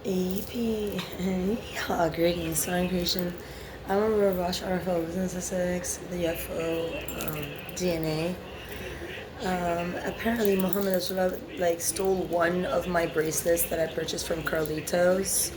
EP and greetings, Sound Creation. I'm a real Rosh RFO Business Essex, the UFO DNA. Apparently, Muhammad Rasulullah stole one of my bracelets that I purchased from Carlitos,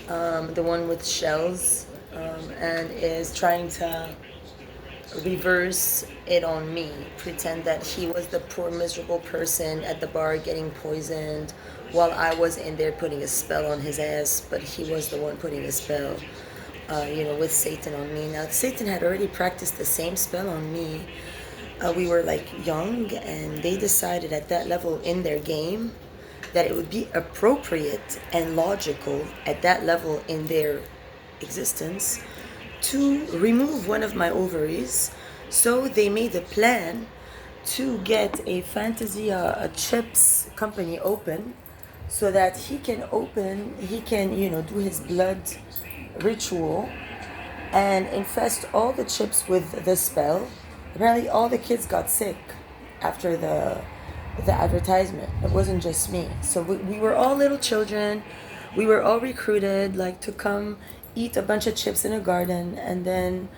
the one with shells, and is trying to reverse it on me, pretend that he was the poor miserable person at the bar getting poisoned while I was in there putting a spell on his ass, but he was the one putting a spell, with Satan on me. Now, Satan had already practiced the same spell on me. We were young, and they decided at that level in their game that it would be appropriate and logical at that level in their existence to remove one of my ovaries. So they made a plan to get a fantasy a chips company open so that he can do his blood ritual and infest all the chips with the spell. Apparently all the kids got sick after the advertisement. It wasn't just me. So we were all little children. We were all recruited to come eat a bunch of chips in a garden, and then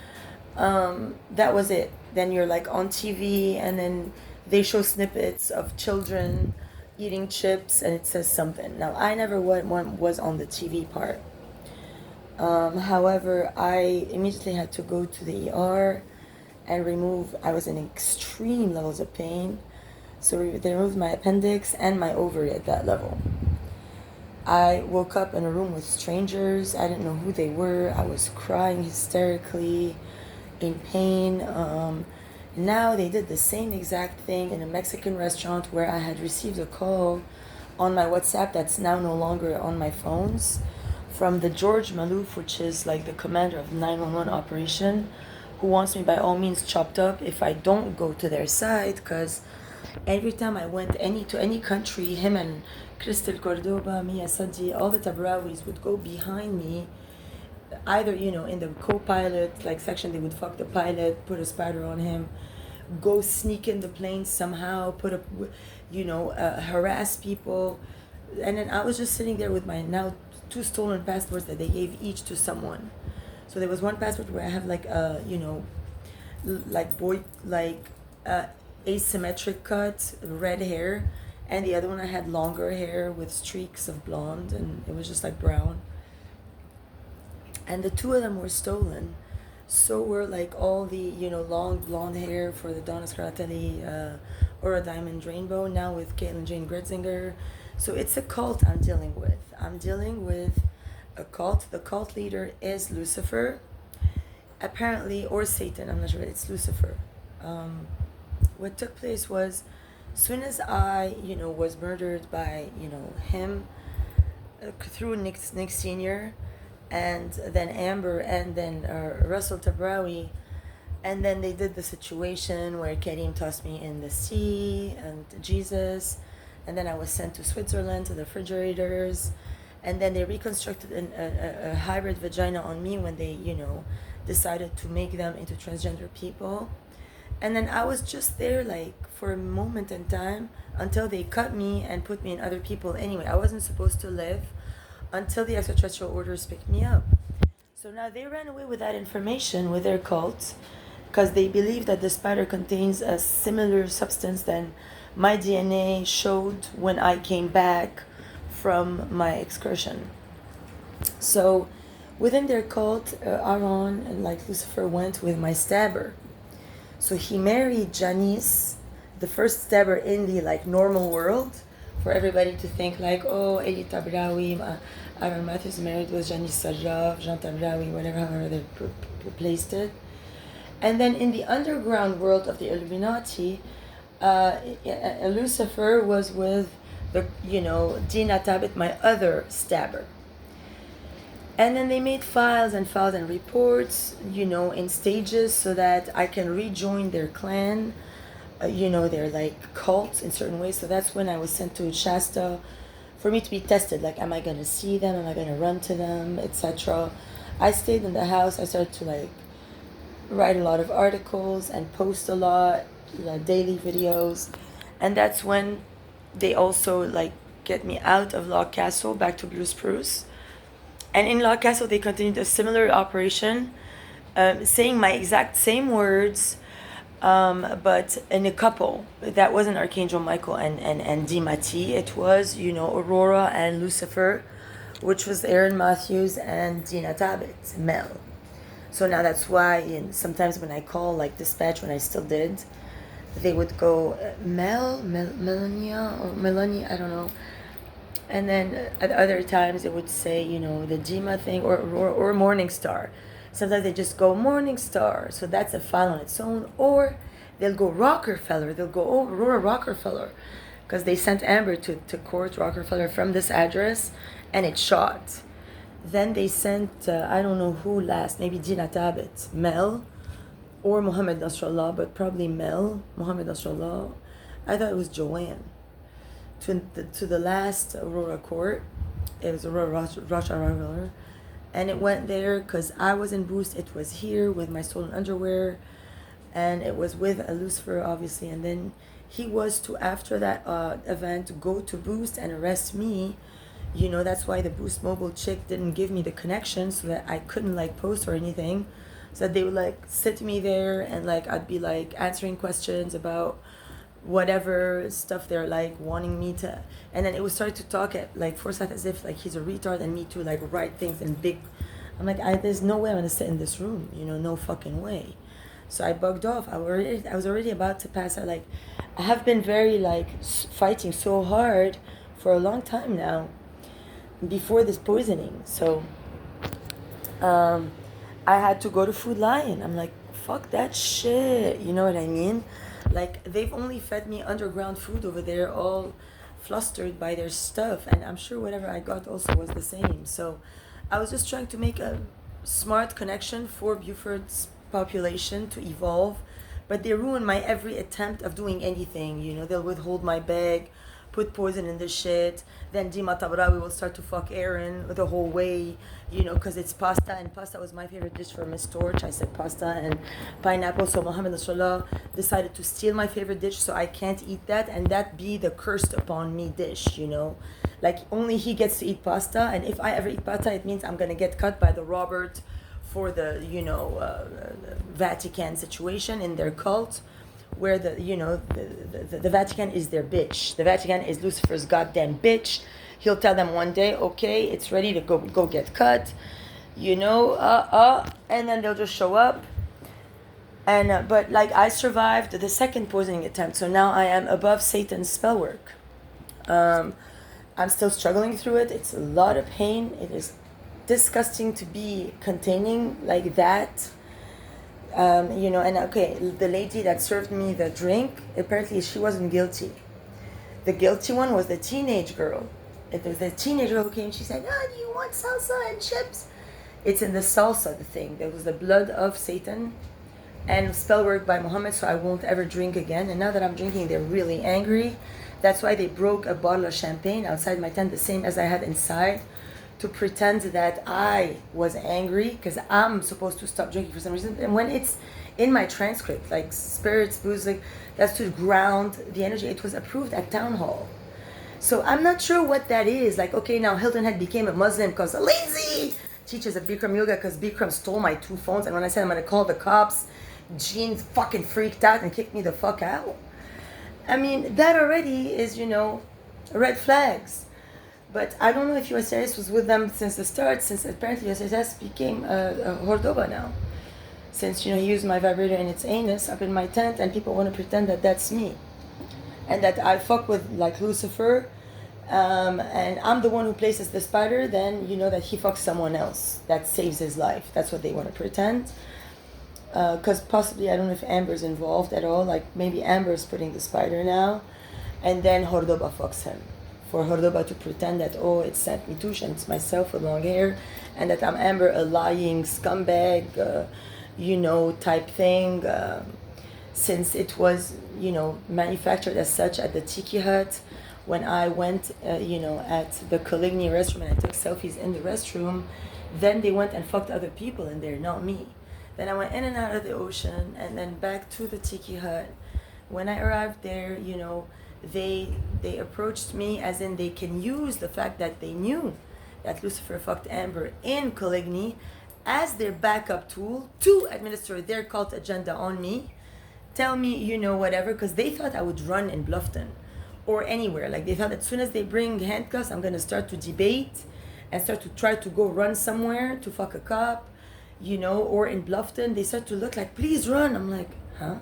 that was it. Then you're on TV, and then they show snippets of children eating chips, and it says something. Now I never was on the TV part. However, I immediately had to go to the ER and remove. I was in extreme levels of pain, so they removed my appendix and my ovary at that level. I woke up in a room with strangers. I didn't know who they were. I was crying hysterically, in pain. Now they did the same exact thing in a Mexican restaurant where I had received a call on my WhatsApp that's now no longer on my phones from the George Malouf, which is the commander of the 911 operation, who wants me by all means chopped up if I don't go to their side, because every time I went to any country, him and Crystal Cordoba, Mia Sadi, all the Tabrawis would go behind me, either in the co-pilot section. They would fuck the pilot, put a spider on him, go sneak in the plane somehow, harass people. And then I was just sitting there with my now 2 stolen passports that they gave each to someone. So there was one passport where I have asymmetric cut, red hair, and the other one I had longer hair with streaks of blonde, and it was just brown. And the 2 of them were stolen. So were all the long blonde hair for the Donna Scarlatelli or a Diamond Rainbow, now with Caitlin Jane Gretzinger. So it's a cult I'm dealing with. I'm dealing with a cult. The cult leader is Lucifer, apparently, or Satan. I'm not sure. It's Lucifer. What took place was, soon as I, was murdered by, him, through Nick Senior, and then Amber, and then Russell Tabrawi, and then they did the situation where Karim tossed me in the sea, and Jesus, and then I was sent to Switzerland to the refrigerators, and then they reconstructed a hybrid vagina on me when they, decided to make them into transgender people. And then I was just there for a moment in time until they cut me and put me in other people. Anyway, I wasn't supposed to live until the extraterrestrial orders picked me up. So now they ran away with that information with their cult, because they believe that the spider contains a similar substance than my DNA showed when I came back from my excursion. So within their cult, Aaron, Lucifer, went with my stabber. So he married Janice, the first stabber in the normal world, for everybody to think oh, Eli Tabrawi, Aaron Matthews married with Janice Sarraf, Jean Tabrawi, whatever, however they replaced it. And then in the underground world of the Illuminati, Lucifer was with the Dina Tabit, my other stabber. And then they made files and reports, in stages, so that I can rejoin their clan, their cult in certain ways. So that's when I was sent to Shasta for me to be tested. Am I going to see them? Am I going to run to them, etc.? I stayed in the house. I started to write a lot of articles and post a lot, daily videos. And that's when they also get me out of Lock Castle back to Blue Spruce. And in Lock Castle, they continued a similar operation, saying my exact same words, but in a couple. That wasn't Archangel Michael and Dimati. It was, Aurora and Lucifer, which was Aaron Matthews and Dina Tabit, Mel. So now that's why sometimes when I call, like dispatch, when I still did, they would go, Melania, or Melanie, I don't know. And then at other times it would say, the Dima thing, or Morning Star. Sometimes they just go Morning Star, so that's a file on its own. Or they'll go Rockefeller, they'll go, oh, Aurora Rockefeller. Because they sent Amber to court Rockefeller from this address, and it shot. Then they sent, I don't know who last, maybe Dina Tabit, Mel, or Mohammed Nasrallah, but probably Mel, Mohammed Nasrallah. I thought it was Joanne. To the last Aurora court. It was Aurora Rockefeller. And it went there because I was in Boost. It was here with my stolen underwear. And it was with a Lucifer, obviously. And then he was to, after that event, go to Boost and arrest me. That's why the Boost mobile chick didn't give me the connection so that I couldn't post or anything. So that they would sit me there and I'd be answering questions about whatever stuff they're wanting me to, and then it would start to talk at Forsyth as if he's a retard and me to write things in big. I'm there's no way I'm gonna sit in this room, no fucking way. So I bugged off. I was already about to pass out. I have been very fighting so hard for a long time now before this poisoning. So I had to go to Food Lion. I'm fuck that shit, you know what I mean? They've only fed me underground food over there, all flustered by their stuff, and I'm sure whatever I got also was the same. So I was just trying to make a smart connection for Buford's population to evolve, but they ruined my every attempt of doing anything. They'll withhold my bag, put poison in the shit, then Dima Tabrawi will start to fuck Aaron the whole way, because it's pasta, and pasta was my favorite dish for Miss Torch. I said pasta and pineapple, so Muhammad Nasrallah decided to steal my favorite dish, so I can't eat that, and that be the cursed upon me dish, only he gets to eat pasta, and if I ever eat pasta, it means I'm gonna get cut by the Robert for the, Vatican situation in their cult, where the Vatican is their bitch. The Vatican is Lucifer's goddamn bitch. He'll tell them one day, okay, it's ready to go get cut, and then they'll just show up. And but I survived the second poisoning attempt, so now I am above Satan's spell work. I'm still struggling through it. It's a lot of pain. It is disgusting to be containing like that. And okay, the lady that served me the drink, apparently she wasn't guilty. The guilty one was the teenage girl. It was the teenage girl who came. She said, "Oh, do you want salsa and chips?" It's in the salsa, the thing. There was the blood of Satan and spell work by Muhammad, so I won't ever drink again. And now that I'm drinking, they're really angry. That's why they broke a bottle of champagne outside my tent, the same as I had inside, to pretend that I was angry because I'm supposed to stop drinking for some reason. And when it's in my transcript, spirits, booze, that's to ground the energy. It was approved at town hall. So I'm not sure what that is. Okay, now Hilton Head became a Muslim because lazy teaches at Bikram Yoga because Bikram stole my 2 phones. And when I said I'm going to call the cops, Jean fucking freaked out and kicked me the fuck out. I mean, that already is, red flags. But I don't know if USRS was with them since the start, since apparently USRS became a Hordoba now. Since, he used my vibrator in its anus up in my tent, and people want to pretend that that's me. And that I fuck with, Lucifer, and I'm the one who places the spider, then that he fucks someone else. That saves his life. That's what they want to pretend. Because possibly, I don't know if Amber's involved at all. Maybe Amber's putting the spider now, and then Hordoba fucks him. For Hordoba to pretend that, oh, it's Saint Mitouche and it's myself with long hair, and that I'm Amber, a lying scumbag, type thing, since it was, manufactured as such at the Tiki Hut. When I went, at the Coligny restroom and I took selfies in the restroom, then they went and fucked other people in there, not me. Then I went in and out of the ocean and then back to the Tiki Hut. When I arrived there, they approached me as in they can use the fact that they knew that Lucifer fucked Amber in Coligny as their backup tool to administer their cult agenda on me. Tell me, whatever, because they thought I would run in Bluffton or anywhere. Like, they thought as soon as they bring handcuffs, I'm going to start to debate and start to try to go run somewhere to fuck a cop, or in Bluffton. They start to look like, please run. I'm like, huh?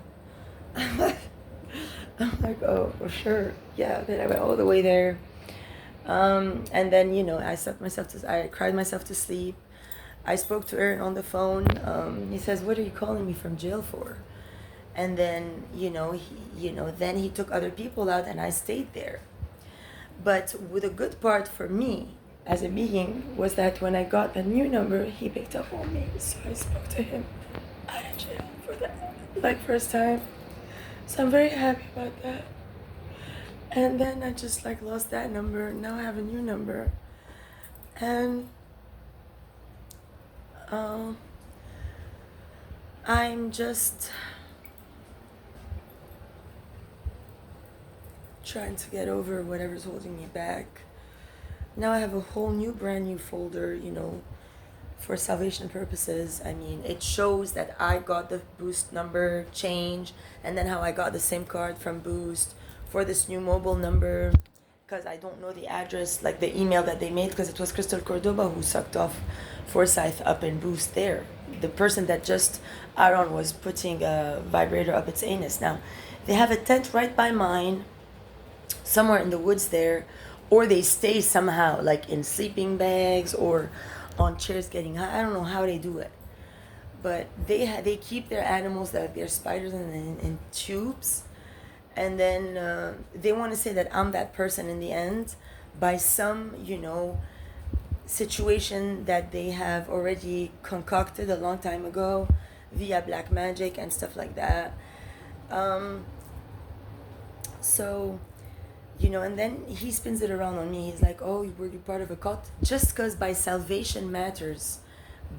I'm like, oh, for sure. Yeah, then I went all the way there. And then, I cried myself to sleep. I spoke to Aaron on the phone. He says, what are you calling me from jail for? And then, then he took other people out and I stayed there. But with a good part for me as a being was that when I got the new number, he picked up on me. So I spoke to him out of jail for that, first time. So I'm very happy about that. And then I just lost that number. Now I have a new number. And I'm just trying to get over whatever's holding me back. Now I have a whole new brand new folder, for salvation purposes. I mean, it shows that I got the Boost number change and then how I got the SIM card from Boost for this new mobile number, because I don't know the address, the email that they made, because it was Crystal Cordoba who sucked off Forsyth up in Boost there. The person that just Aaron was putting a vibrator up its anus. Now, they have a tent right by mine, somewhere in the woods there, or they stay somehow in sleeping bags or on chairs getting high. I don't know how they do it, but they keep their animals, their spiders in tubes, and then they want to say that I'm that person in the end by some situation that they have already concocted a long time ago via black magic and stuff like that. So and then he spins it around on me. He's like, oh, were you part of a cult? Just because by salvation matters,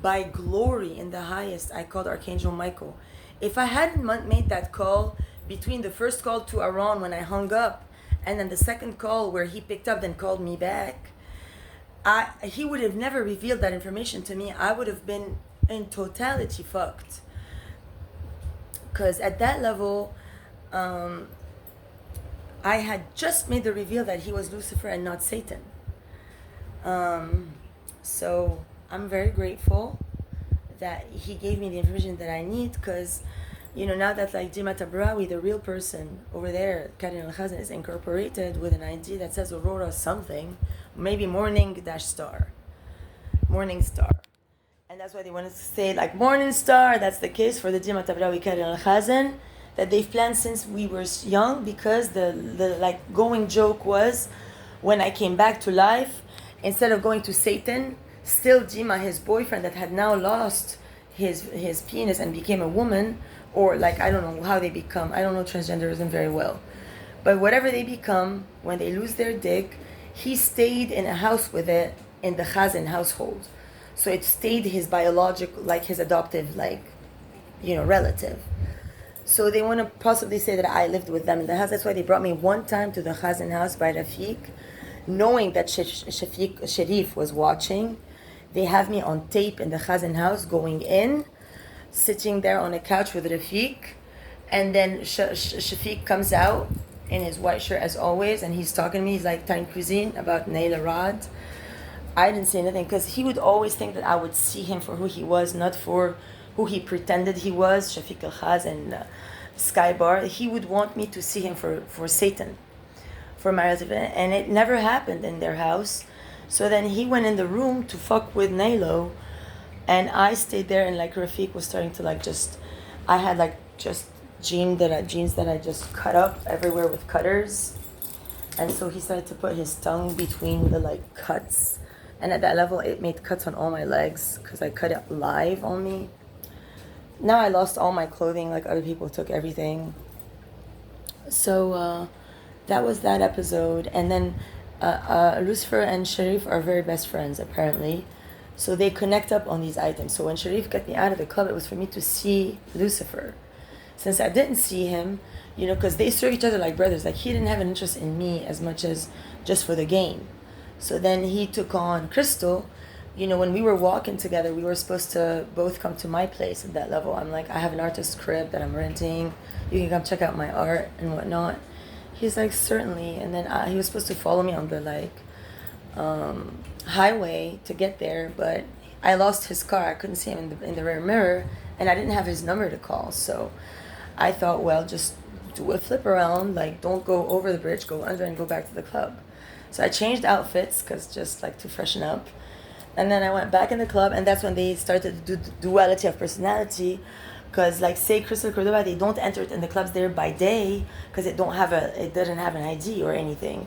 by glory in the highest, I called Archangel Michael. If I hadn't made that call between the first call to Aaron when I hung up and then the second call where he picked up then called me back, he would have never revealed that information to me. I would have been in totality fucked. Because at that level, I had just made the reveal that he was Lucifer and not Satan. So I'm very grateful that he gave me the information that I need, because, now that Dina Tabrawi, the real person over there, Karen Al-Khazan, is incorporated with an ID that says Aurora something, maybe Morning Star. And that's why they wanted to say Morning Star. That's the case for the Dina Tabrawi Karen Al-Khazan, that they've planned since we were young, because the going joke was, when I came back to life, instead of going to Satan, still Dima, his boyfriend that had now lost his penis and became a woman, or I don't know how they become, I don't know transgenderism very well, but whatever they become, when they lose their dick, he stayed in a house with it in the Khazan household. So it stayed his biological, his adoptive, relative. So they want to possibly say that I lived with them in the house. That's why they brought me one time to the Khazan house by Rafiq, knowing that Sharif was watching. They have me on tape in the Khazan house going in, sitting there on a couch with Rafiq, and then Shafiq comes out in his white shirt as always, and he's talking to me. He's like, Time Cuisine, about Naila Rad. I didn't say anything, because he would always think that I would see him for who he was, not for who he pretended he was, Shafiq Al-Khaz and Skybar. He would want me to see him for Satan, for my relative, and it never happened in their house. So then he went in the room to fuck with Nailo, and I stayed there, and Rafiq was starting to I had just jeans that I just cut up everywhere with cutters, and so he started to put his tongue between the cuts, and at that level it made cuts on all my legs because I cut it live on me. Now I lost all my clothing, other people took everything. So that was that episode. And then Lucifer and Sharif are very best friends, apparently. So they connect up on these items. So when Sharif got me out of the club, it was for me to see Lucifer. since I didn't see him, because they serve each other like brothers. Like, he didn't have an interest in me as much as just for the game. So then he took on Crystal. When we were walking together, we were supposed to both come to my place at that level. I'm like, I have an artist crib that I'm renting. You can come check out my art and whatnot. He's like, certainly. And then he was supposed to follow me on the highway to get there, but I lost his car. I couldn't see him in the rear mirror, and I didn't have his number to call. So I thought, well, just do a flip around. Like, don't go over the bridge, go under and go back to the club. So I changed outfits because just like to freshen up. And then I went back in the club, and that's when they started to do the duality of personality. Because, like, say Crystal Cordoba, they don't enter it in the clubs there by day because it doesn't have an ID or anything,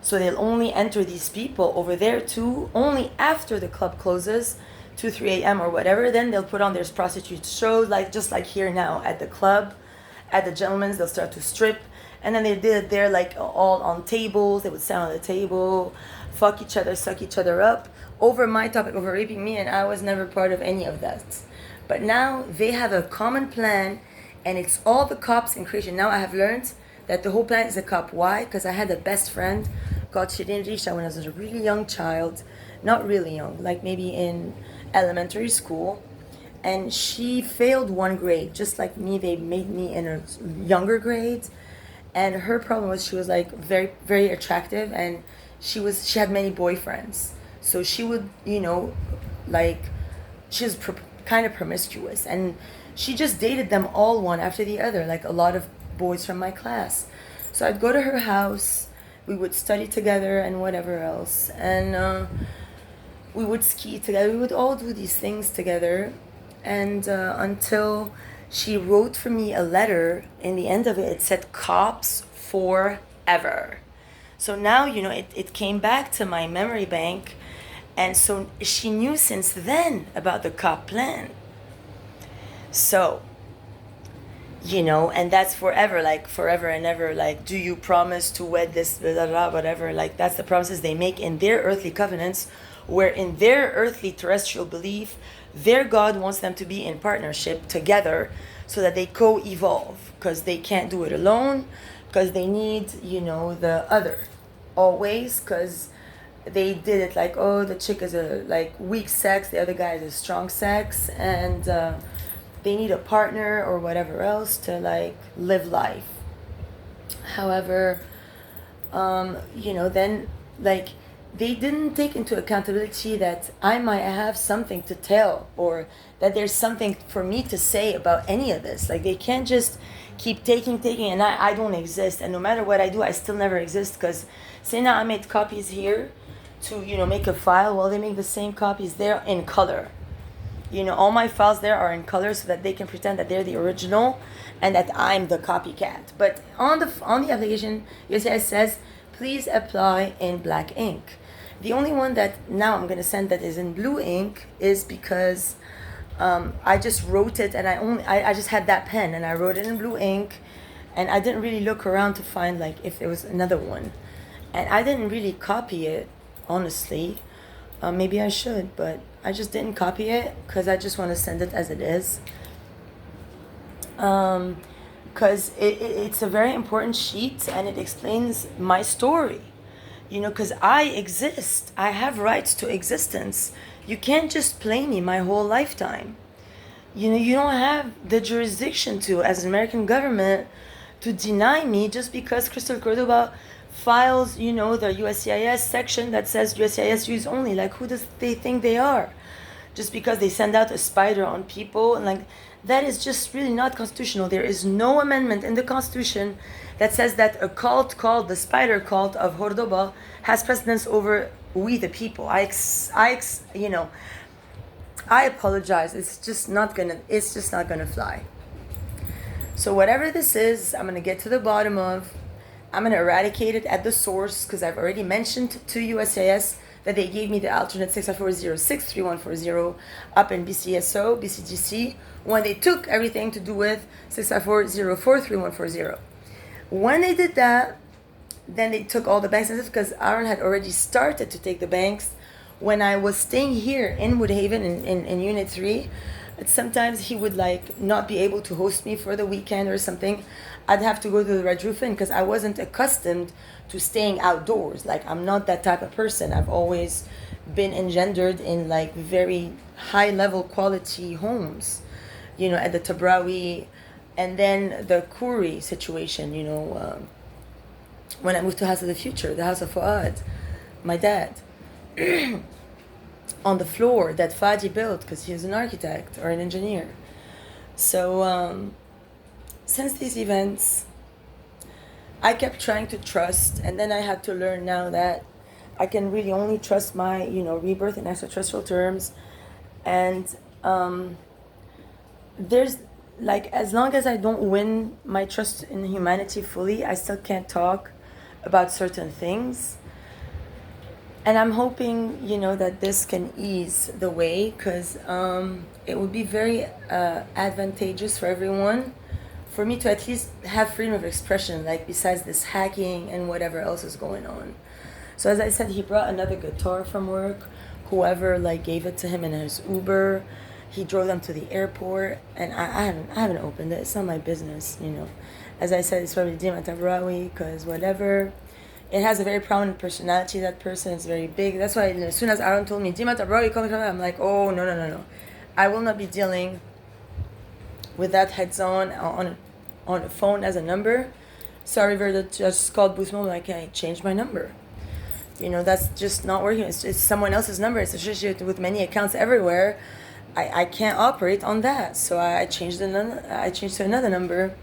So they'll only enter these people over there too only after the club closes, 2, 3 a.m. or whatever. Then they'll put on their prostitute shows, like just like here now at the club, at the gentlemen's, they'll start to strip. And then they did it there, like, all on tables. They would sit on the table, fuck each other, suck each other up over my topic, over raping me, and I was never part of any of that. But now they have a common plan, and it's all the cops in creation. Now I have learned that the whole plan is a cop. Why? Because I had a best friend called Shirin Risha when I was a really young child. Not really young, like maybe in elementary school. And she failed one grade. Just like me, they made me in a younger grade. And her problem was she was like very, very attractive, and she had many boyfriends. So she would, she was kind of promiscuous, and she just dated them all one after the other, like a lot of boys from my class. So I'd go to her house, we would study together and whatever else, and we would ski together, we would all do these things together, and until she wrote for me a letter. In the end of it, it said cops forever. So now, it came back to my memory bank. And so she knew since then about the cop plan. So, and that's forever, like forever and ever. Like, do you promise to wed this, blah, blah, blah, whatever. Like, that's the promises they make in their earthly covenants, where in their earthly terrestrial belief, their God wants them to be in partnership together so that they co-evolve. Because they can't do it alone, because they need, the other. Always, because they did it like, oh, the chick is a weak sex, the other guy is a strong sex, and they need a partner or whatever else to live life. However, then they didn't take into accountability that I might have something to tell, or that there's something for me to say about any of this. Like, they can't just keep taking, and I don't exist, and no matter what I do, I still never exist, because say now I made copies here to, make a file. Well, they make the same copies there in color. All my files there are in color so that they can pretend that they're the original and that I'm the copycat. But on the application, USCIS says, please apply in black ink. The only one that now I'm going to send that is in blue ink is because I just wrote it, and I just had that pen and I wrote it in blue ink, and I didn't really look around to find if there was another one. And I didn't really copy it, honestly. Maybe I should, but I just didn't copy it because I just want to send it as it is. Because it's a very important sheet, and it explains my story. Because I exist. I have rights to existence. You can't just play me my whole lifetime. You don't have the jurisdiction to, as an American government, to deny me just because Crystal Cordoba files, the USCIS section that says USCIS use only. Like, who does they think they are? Just because they send out a spider on people, and that is just really not constitutional. There is no amendment in the Constitution that says that a cult called the Spider Cult of Cordoba has precedence over we the people. I apologize. It's just not gonna fly. So whatever this is, I'm gonna get to the bottom of. I'm gonna eradicate it at the source, because I've already mentioned to USCIS that they gave me the alternate 654063140 up in BCGC when they took everything to do with 654043140. When they did that, then they took all the banks, because Aaron had already started to take the banks when I was staying here in Woodhaven in Unit 3, Sometimes he would like not be able to host me for the weekend or something. I'd have to go to the Red Roof Inn because I wasn't accustomed to staying outdoors. Like, I'm not that type of person. I've always been engendered in like very high level quality homes, you know, at the Tabrawi. And then the khoury situation, you know, when I moved to House of the Future, the house of Fuad, my dad, on the floor that Fadi built because he was an architect or an engineer. So since these events, I kept trying to trust, and then I had to learn now that I can really only trust my, you know, rebirth in extraterrestrial terms. And there's like, as long as I don't win my trust in humanity fully, I still can't talk about certain things. And I'm hoping, you know, that this can ease the way, because it would be very advantageous for everyone for me to at least have freedom of expression, like besides this hacking and whatever else is going on. So as I said, he brought another guitar from work. Whoever like gave it to him in his Uber, he drove them to the airport, and I haven't opened it. It's not my business, you know. As I said, it's probably Dina because whatever. It has a very prominent personality. That person is very big. That's why as soon as Aaron told me Dima Tabrawi coming, I'm like, oh no. I will not be dealing with that heads on a phone as a number. Sorry, Verda just called Busmo, like, I changed my number. You know, that's just not working. It's someone else's number. It's associated with many accounts everywhere. I can't operate on that. So I changed to another number.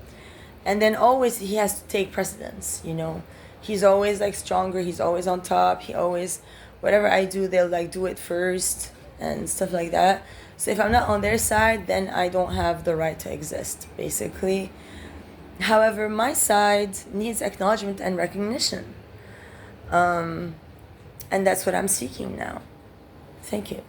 And then always he has to take precedence, you know. He's always like stronger. He's always on top. He always, whatever I do, they'll like do it first and stuff like that. So if I'm not on their side, then I don't have the right to exist, basically. However, my side needs acknowledgement and recognition. And that's what I'm seeking now. Thank you.